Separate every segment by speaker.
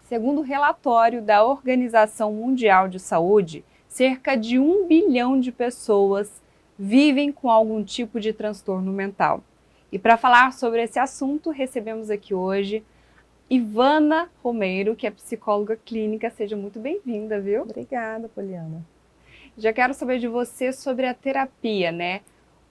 Speaker 1: Segundo o relatório da Organização Mundial de Saúde, cerca de 1 bilhão de pessoas vivem com algum tipo de transtorno mental. E para falar sobre esse assunto, recebemos aqui hoje Ivana Romeiro, que é psicóloga clínica. Seja muito bem-vinda, viu?
Speaker 2: Obrigada, Poliana.
Speaker 1: Já quero saber de você sobre a terapia, né?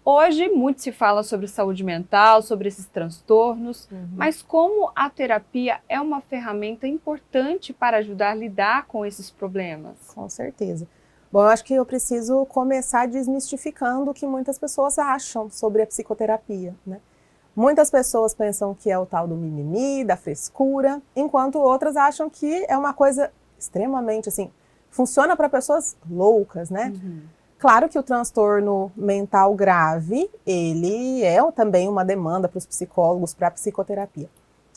Speaker 1: Hoje muito se fala sobre saúde mental, sobre esses transtornos, mas como a terapia é uma ferramenta importante para ajudar a lidar com esses problemas?
Speaker 2: Com certeza. Bom, eu acho que eu preciso começar desmistificando o que muitas pessoas acham sobre a psicoterapia, né? Muitas pessoas pensam que é o tal do mimimi, da frescura, enquanto outras acham que é uma coisa extremamente, assim, funciona para pessoas loucas, né? Claro que o transtorno mental grave, ele é também uma demanda para os psicólogos, para a psicoterapia.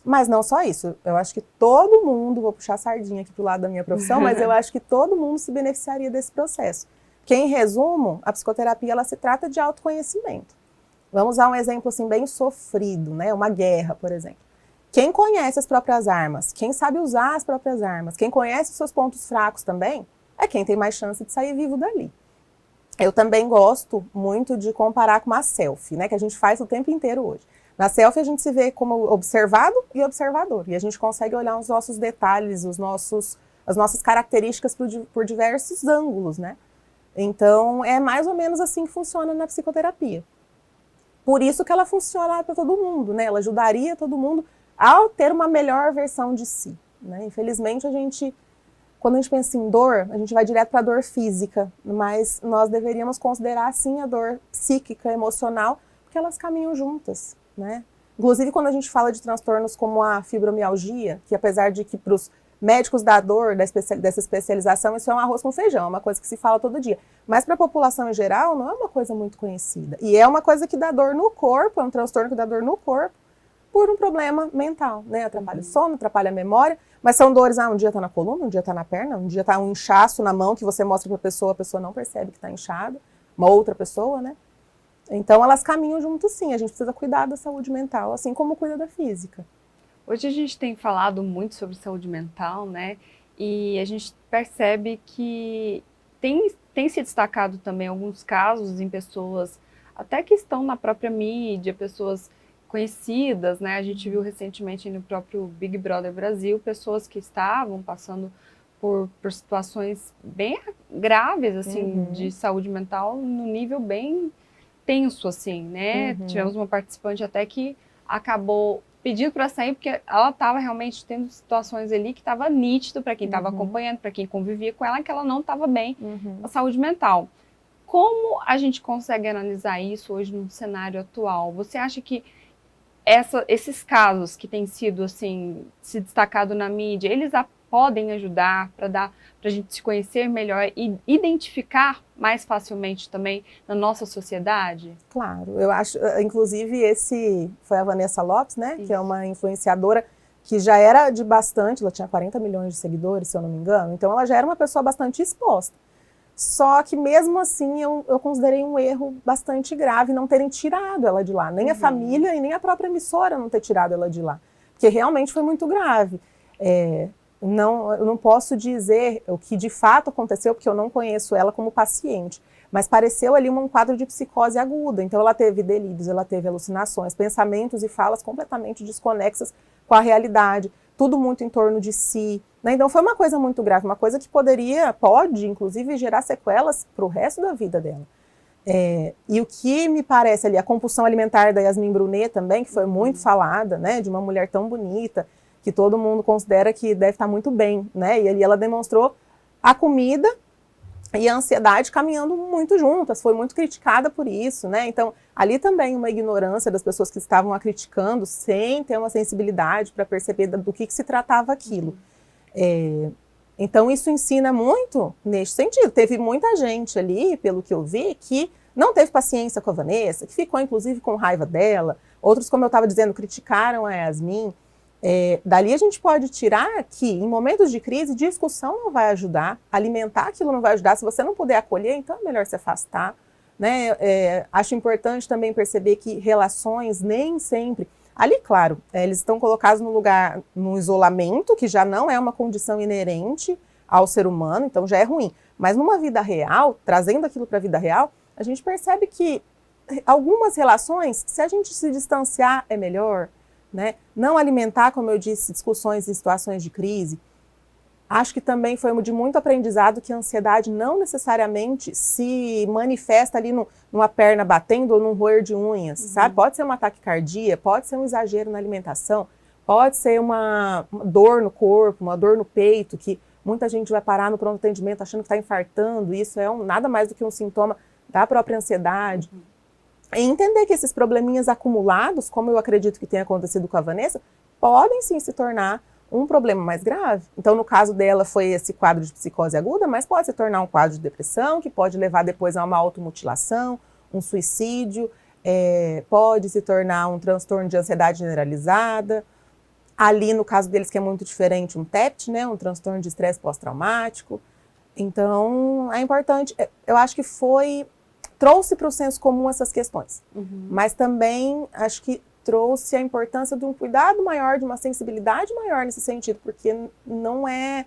Speaker 2: Mas não só isso, eu acho que todo mundo, vou puxar a sardinha aqui pro lado da minha profissão, mas eu acho que todo mundo se beneficiaria desse processo. Porque, em resumo, a psicoterapia, ela se trata de autoconhecimento. Vamos usar um exemplo assim bem sofrido, né? Uma guerra, por exemplo. Quem conhece as próprias armas, quem sabe usar as próprias armas, quem conhece os seus pontos fracos também, é quem tem mais chance de sair vivo dali. Eu também gosto muito de comparar com uma selfie, né? Que a gente faz o tempo inteiro hoje. Na selfie a gente se vê como observado e observador. E a gente consegue olhar os nossos detalhes, as nossas características por diversos ângulos, né? Então é mais ou menos assim que funciona na psicoterapia. Por isso que ela funciona para todo mundo, né? Ela ajudaria todo mundo a ter uma melhor versão de si, né? Infelizmente quando a gente pensa em dor, a gente vai direto para a dor física, mas nós deveríamos considerar sim a dor psíquica, emocional, porque elas caminham juntas, né? Inclusive quando a gente fala de transtornos como a fibromialgia, que apesar de que para os médicos da dor, dessa especialização, isso é um arroz com feijão, é uma coisa que se fala todo dia. Mas para a população em geral, não é uma coisa muito conhecida. E é uma coisa que dá dor no corpo, é um transtorno que dá dor no corpo, por um problema mental, né? Atrapalha o sono, atrapalha a memória, mas são dores, um dia tá na coluna, um dia tá na perna, um dia tá um inchaço na mão que você mostra pra pessoa, a pessoa não percebe que tá inchada, uma outra pessoa, né? Então elas caminham junto sim, a gente precisa cuidar da saúde mental, assim como cuida da física.
Speaker 1: Hoje a gente tem falado muito sobre saúde mental, né? E a gente percebe que tem se destacado também alguns casos em pessoas até que estão na própria mídia, pessoas conhecidas, né? A gente viu recentemente no próprio Big Brother Brasil, pessoas que estavam passando por situações bem graves, assim, de saúde mental, no nível bem tenso, assim, né? Tivemos uma participante até que acabou pedindo para sair porque ela estava realmente tendo situações ali que estava nítido para quem estava acompanhando, para quem convivia com ela, que ela não estava bem com a saúde mental. Como a gente consegue analisar isso hoje no cenário atual? Você acha que esses casos que têm sido assim se destacado na mídia, eles podem ajudar para a gente se conhecer melhor e identificar mais facilmente também na nossa sociedade?
Speaker 2: Claro, eu acho, inclusive esse foi a Vanessa Lopes, né? Isso. Que é uma influenciadora que já era de bastante, ela tinha 40 milhões de seguidores, se eu não me engano, então ela já era uma pessoa bastante exposta. Só que mesmo assim eu considerei um erro bastante grave não terem tirado ela de lá, nem a família e nem a própria emissora não ter tirado ela de lá, porque realmente foi muito grave. Eu não posso dizer o que de fato aconteceu, porque eu não conheço ela como paciente, mas pareceu ali um quadro de psicose aguda, então ela teve delírios, ela teve alucinações, pensamentos e falas completamente desconexas com a realidade, tudo muito em torno de si, né? Então foi uma coisa muito grave, uma coisa que pode inclusive gerar sequelas para o resto da vida dela. E o que me parece ali, a compulsão alimentar da Yasmin Brunet também, que foi muito falada, né, de uma mulher tão bonita, que todo mundo considera que deve estar muito bem, né, e ali ela demonstrou a comida e a ansiedade caminhando muito juntas, foi muito criticada por isso, né, então ali também uma ignorância das pessoas que estavam a criticando, sem ter uma sensibilidade para perceber do que se tratava aquilo. Então isso ensina muito neste sentido. Teve muita gente ali, pelo que eu vi, que não teve paciência com a Vanessa, que ficou inclusive com raiva dela. Outros, como eu estava dizendo, criticaram a Yasmin. Dali a gente pode tirar que em momentos de crise, discussão não vai ajudar, alimentar aquilo não vai ajudar. Se você não puder acolher, então é melhor se afastar, né? Acho importante também perceber que relações nem sempre... Ali, claro, eles estão colocados no lugar, no isolamento, que já não é uma condição inerente ao ser humano, então já é ruim. Mas numa vida real, trazendo aquilo para a vida real, a gente percebe que algumas relações, se a gente se distanciar, é melhor, né? Não alimentar, como eu disse, discussões em situações de crise. Acho que também foi de muito aprendizado que a ansiedade não necessariamente se manifesta ali numa perna batendo ou num roer de unhas, sabe? Pode ser um ataque cardíaco, pode ser um exagero na alimentação, pode ser uma dor no corpo, uma dor no peito, que muita gente vai parar no pronto atendimento achando que está infartando. Isso é nada mais do que um sintoma da própria ansiedade. E entender que esses probleminhas acumulados, como eu acredito que tenha acontecido com a Vanessa, podem sim se tornar um problema mais grave. Então, no caso dela, foi esse quadro de psicose aguda, mas pode se tornar um quadro de depressão, que pode levar depois a uma automutilação, um suicídio, pode se tornar um transtorno de ansiedade generalizada. Ali, no caso deles, que é muito diferente, um TEPT, né, um transtorno de estresse pós-traumático. Então, é importante, eu acho que trouxe para o senso comum essas questões, mas também acho que trouxe a importância de um cuidado maior, de uma sensibilidade maior nesse sentido, porque não é...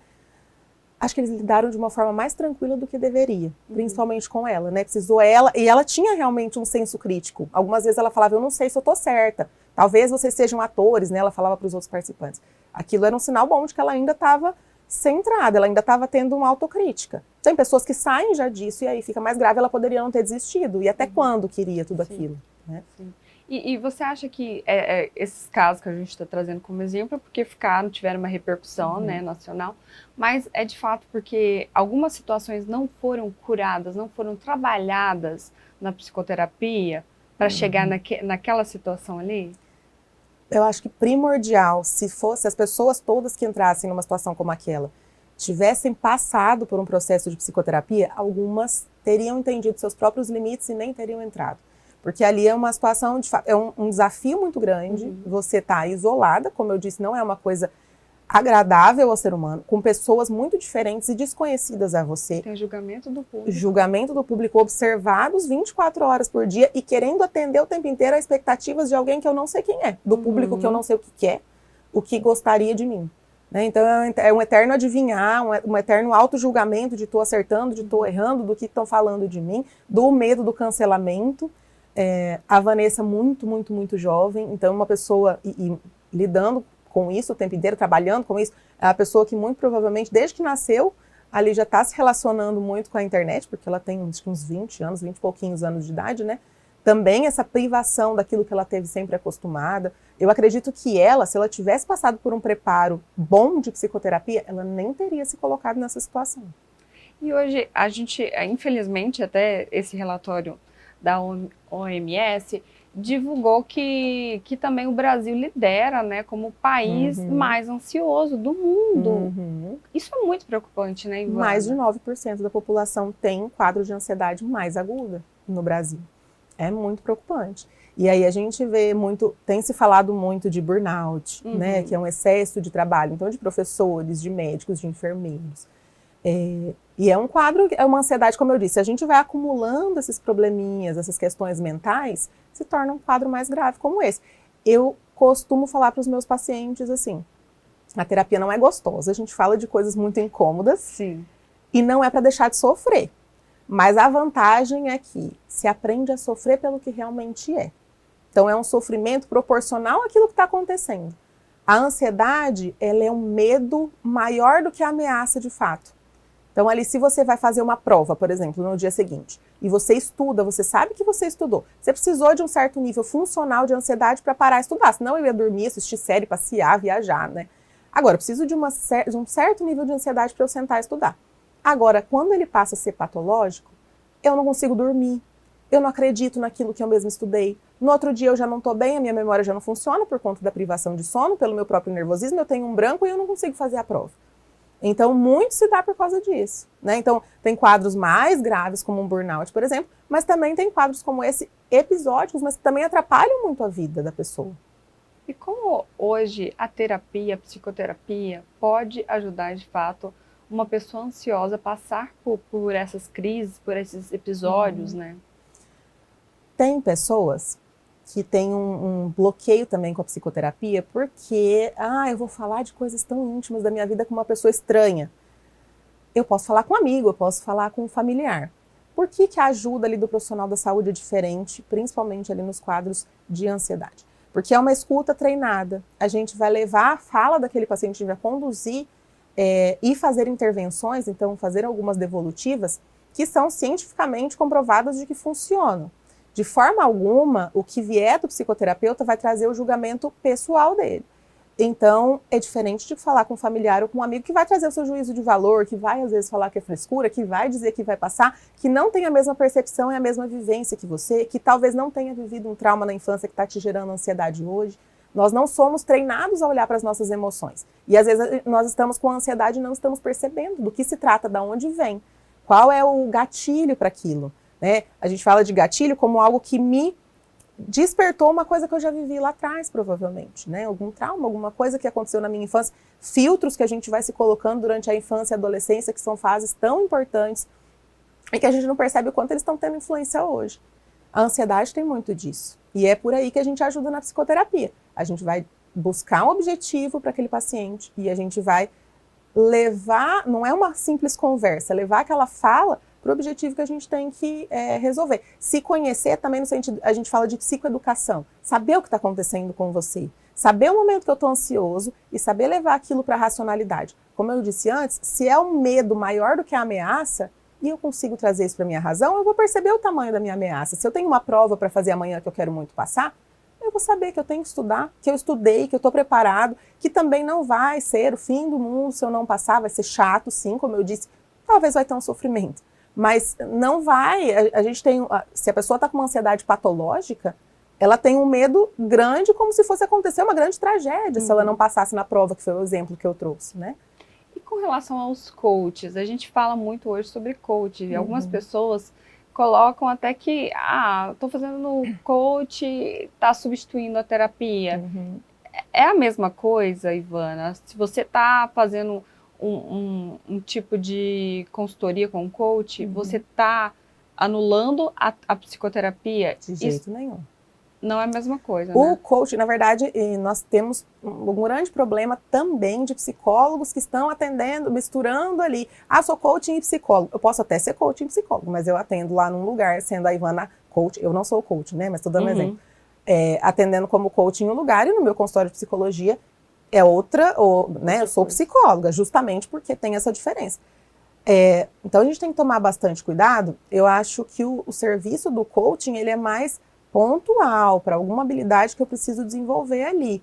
Speaker 2: Acho que eles lidaram de uma forma mais tranquila do que deveria, principalmente com ela, né? Precisou ela, e ela tinha realmente um senso crítico. Algumas vezes ela falava, eu não sei se eu tô certa, talvez vocês sejam atores, né? Ela falava para os outros participantes. Aquilo era um sinal bom de que ela ainda estava centrada, ela ainda estava tendo uma autocrítica. Tem pessoas que saem já disso e aí fica mais grave, ela poderia não ter desistido. E até quando queria tudo aquilo, né?
Speaker 1: Sim. E você acha que esses casos que a gente está trazendo como exemplo é porque tiveram uma repercussão, né, nacional, mas é de fato porque algumas situações não foram curadas, não foram trabalhadas na psicoterapia para chegar naquela situação ali?
Speaker 2: Eu acho que primordial, se as pessoas todas que entrassem numa situação como aquela tivessem passado por um processo de psicoterapia, algumas teriam entendido seus próprios limites e nem teriam entrado. Porque ali é uma situação, é um desafio muito grande, você está isolada, como eu disse, não é uma coisa agradável ao ser humano, com pessoas muito diferentes e desconhecidas a você.
Speaker 1: Tem julgamento do público.
Speaker 2: Julgamento do público, observados 24 horas por dia e querendo atender o tempo inteiro as expectativas de alguém que eu não sei quem é, do público que eu não sei o que quer, o que gostaria de mim. Né? Então é um eterno adivinhar, um eterno auto-julgamento de estou acertando, de estou errando, do que estão falando de mim, do medo do cancelamento. A Vanessa muito, muito, muito jovem, então uma pessoa e lidando com isso o tempo inteiro, trabalhando com isso, é uma pessoa que muito provavelmente, desde que nasceu, ali já está se relacionando muito com a internet, porque ela tem acho que uns 20 anos, 20 e pouquinhos anos de idade, né? Também essa privação daquilo que ela teve sempre acostumada. Eu acredito que ela, se ela tivesse passado por um preparo bom de psicoterapia, ela nem teria se colocado nessa situação.
Speaker 1: E hoje a gente, infelizmente, até esse relatório da OMS divulgou que também o Brasil lidera, né, como o país mais ansioso do mundo. Isso é muito preocupante, né, Ivana?
Speaker 2: Mais de 9% da população tem um quadro de ansiedade mais aguda no Brasil. É muito preocupante. E aí a gente vê tem se falado muito de burnout, né, que é um excesso de trabalho, então de professores, de médicos, de enfermeiros. E é um quadro, é uma ansiedade, como eu disse, a gente vai acumulando esses probleminhas, essas questões mentais, se torna um quadro mais grave como esse. Eu costumo falar para os meus pacientes assim, a terapia não é gostosa, a gente fala de coisas muito incômodas.
Speaker 1: Sim.
Speaker 2: E não é para deixar de sofrer. Mas a vantagem é que se aprende a sofrer pelo que realmente é. Então é um sofrimento proporcional àquilo que está acontecendo. A ansiedade, ela é um medo maior do que a ameaça de fato. Então ali, se você vai fazer uma prova, por exemplo, no dia seguinte, e você estuda, você sabe que você estudou, você precisou de um certo nível funcional de ansiedade para parar de estudar, senão eu ia dormir, assistir série, passear, viajar, né? Agora, eu preciso de um certo nível de ansiedade para eu sentar e estudar. Agora, quando ele passa a ser patológico, eu não consigo dormir, eu não acredito naquilo que eu mesmo estudei, no outro dia eu já não estou bem, a minha memória já não funciona por conta da privação de sono, pelo meu próprio nervosismo, eu tenho um branco e eu não consigo fazer a prova. Então, muito se dá por causa disso, né? Então, tem quadros mais graves, como um burnout, por exemplo, mas também tem quadros como esse, episódicos, mas que também atrapalham muito a vida da pessoa.
Speaker 1: E como hoje a terapia, a psicoterapia, pode ajudar, de fato, uma pessoa ansiosa a passar por essas crises, por esses episódios, né?
Speaker 2: Tem pessoas que tem um bloqueio também com a psicoterapia, porque, eu vou falar de coisas tão íntimas da minha vida com uma pessoa estranha. Eu posso falar com um amigo, eu posso falar com um familiar. Por que a ajuda ali do profissional da saúde é diferente, principalmente ali nos quadros de ansiedade? Porque é uma escuta treinada. A gente vai levar a fala daquele paciente, a gente vai conduzir e fazer intervenções, então fazer algumas devolutivas, que são cientificamente comprovadas de que funcionam. De forma alguma, o que vier do psicoterapeuta vai trazer o julgamento pessoal dele. Então, é diferente de falar com um familiar ou com um amigo que vai trazer o seu juízo de valor, que vai às vezes falar que é frescura, que vai dizer que vai passar, que não tem a mesma percepção e a mesma vivência que você, que talvez não tenha vivido um trauma na infância que está te gerando ansiedade hoje. Nós não somos treinados a olhar para as nossas emoções. E às vezes nós estamos com ansiedade e não estamos percebendo do que se trata, de onde vem. Qual é o gatilho para aquilo? Né? A gente fala de gatilho como algo que me despertou uma coisa que eu já vivi lá atrás, provavelmente, né? Algum trauma, alguma coisa que aconteceu na minha infância, filtros que a gente vai se colocando durante a infância e a adolescência, que são fases tão importantes e que a gente não percebe o quanto eles estão tendo influência hoje. A ansiedade tem muito disso. E é por aí que a gente ajuda na psicoterapia. A gente vai buscar um objetivo para aquele paciente e a gente vai levar, não é uma simples conversa, é levar aquela fala para o objetivo que a gente tem que resolver. Se conhecer também no sentido, a gente fala de psicoeducação, saber o que está acontecendo com você, saber o momento que eu estou ansioso e saber levar aquilo para a racionalidade. Como eu disse antes, se é um medo maior do que a ameaça, e eu consigo trazer isso para a minha razão, eu vou perceber o tamanho da minha ameaça. Se eu tenho uma prova para fazer amanhã que eu quero muito passar, eu vou saber que eu tenho que estudar, que eu estudei, que eu estou preparado, que também não vai ser o fim do mundo se eu não passar, vai ser chato, sim, como eu disse, talvez vai ter um sofrimento. Mas não vai, a gente tem, se a pessoa está com uma ansiedade patológica, ela tem um medo grande como se fosse acontecer uma grande tragédia se ela não passasse na prova, que foi o exemplo que eu trouxe, né?
Speaker 1: E com relação aos coaches, a gente fala muito hoje sobre coach, e algumas pessoas colocam até que, estou fazendo coach, está substituindo a terapia. É a mesma coisa, Ivana? Se você está fazendo um tipo de consultoria com um coach, você está anulando a psicoterapia?
Speaker 2: De jeito nenhum.
Speaker 1: Não é a mesma coisa,
Speaker 2: O
Speaker 1: né?
Speaker 2: coach, na verdade, nós temos um grande problema também de psicólogos que estão atendendo, misturando ali. Sou coaching e psicólogo. Eu posso até ser coaching e psicólogo, mas eu atendo lá num lugar, sendo a Ivana coach. Eu não sou coach, né? Mas estou dando um exemplo. Atendendo como coach em um lugar e no meu consultório de psicologia é outra, né? Eu sou psicóloga, justamente porque tem essa diferença. Então a gente tem que tomar bastante cuidado. Eu acho que o serviço do coaching, ele é mais pontual para alguma habilidade que eu preciso desenvolver ali.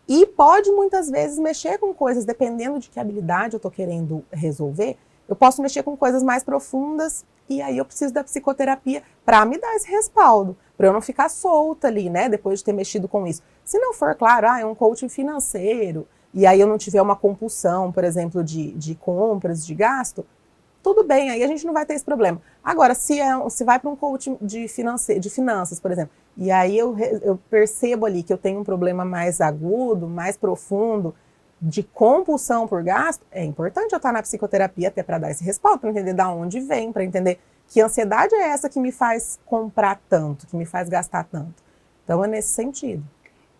Speaker 2: E pode muitas vezes mexer com coisas, dependendo de que habilidade eu estou querendo resolver, eu posso mexer com coisas mais profundas e aí eu preciso da psicoterapia para me dar esse respaldo, para eu não ficar solta ali, né, depois de ter mexido com isso. Se não for, claro, é um coaching financeiro e aí eu não tiver uma compulsão, por exemplo, de compras, de gasto, tudo bem, aí a gente não vai ter esse problema. Agora, se vai para um coaching de finanças, por exemplo, e aí eu percebo ali que eu tenho um problema mais agudo, mais profundo, de compulsão por gasto, é importante eu estar na psicoterapia até para dar esse respaldo, para entender de onde vem, para entender que ansiedade é essa que me faz comprar tanto, que me faz gastar tanto. Então é nesse sentido.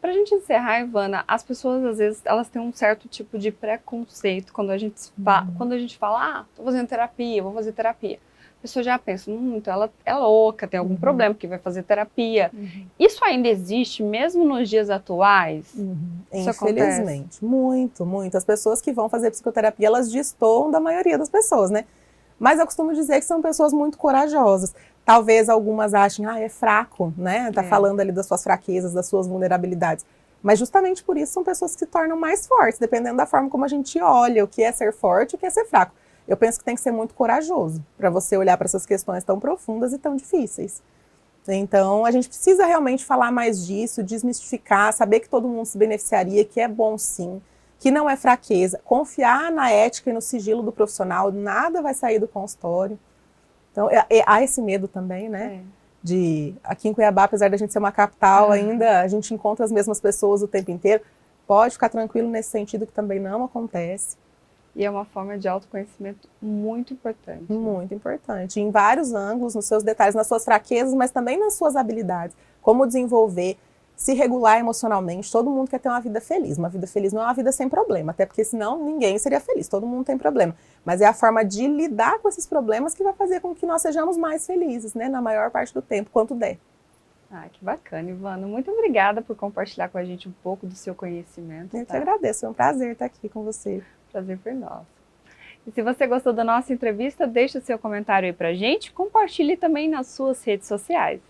Speaker 1: Pra gente encerrar, Ivana, as pessoas às vezes elas têm um certo tipo de preconceito quando a gente fala, tô fazendo terapia, vou fazer terapia. A pessoa já pensa, então ela é louca, tem algum problema que vai fazer terapia. Isso ainda existe mesmo nos dias atuais? Isso
Speaker 2: Infelizmente, acontece? Muito. As pessoas que vão fazer psicoterapia, elas destoam da maioria das pessoas, né? Mas eu costumo dizer que são pessoas muito corajosas. Talvez algumas achem, é fraco, né? Tá falando ali das suas fraquezas, das suas vulnerabilidades. Mas justamente por isso são pessoas que se tornam mais fortes, dependendo da forma como a gente olha o que é ser forte e o que é ser fraco. Eu penso que tem que ser muito corajoso para você olhar para essas questões tão profundas e tão difíceis. Então, a gente precisa realmente falar mais disso, desmistificar, saber que todo mundo se beneficiaria, que é bom sim, que não é fraqueza, confiar na ética e no sigilo do profissional, nada vai sair do consultório. Então, há esse medo também, né? Aqui em Cuiabá, apesar da gente ser uma capital, ainda a gente encontra as mesmas pessoas o tempo inteiro. Pode ficar tranquilo nesse sentido que também não acontece.
Speaker 1: E é uma forma de autoconhecimento muito importante. Né?
Speaker 2: Muito importante. Em vários ângulos, nos seus detalhes, nas suas fraquezas, mas também nas suas habilidades. Como desenvolver, se regular emocionalmente. Todo mundo quer ter uma vida feliz. Uma vida feliz não é uma vida sem problema, até porque senão ninguém seria feliz. Todo mundo tem problema. Mas é a forma de lidar com esses problemas que vai fazer com que nós sejamos mais felizes, né? Na maior parte do tempo, quanto der.
Speaker 1: Ah, que bacana, Ivana. Muito obrigada por compartilhar com a gente um pouco do seu conhecimento.
Speaker 2: Eu te agradeço, foi um prazer estar aqui com você.
Speaker 1: Prazer foi nosso. E se você gostou da nossa entrevista, deixe o seu comentário aí pra gente, compartilhe também nas suas redes sociais.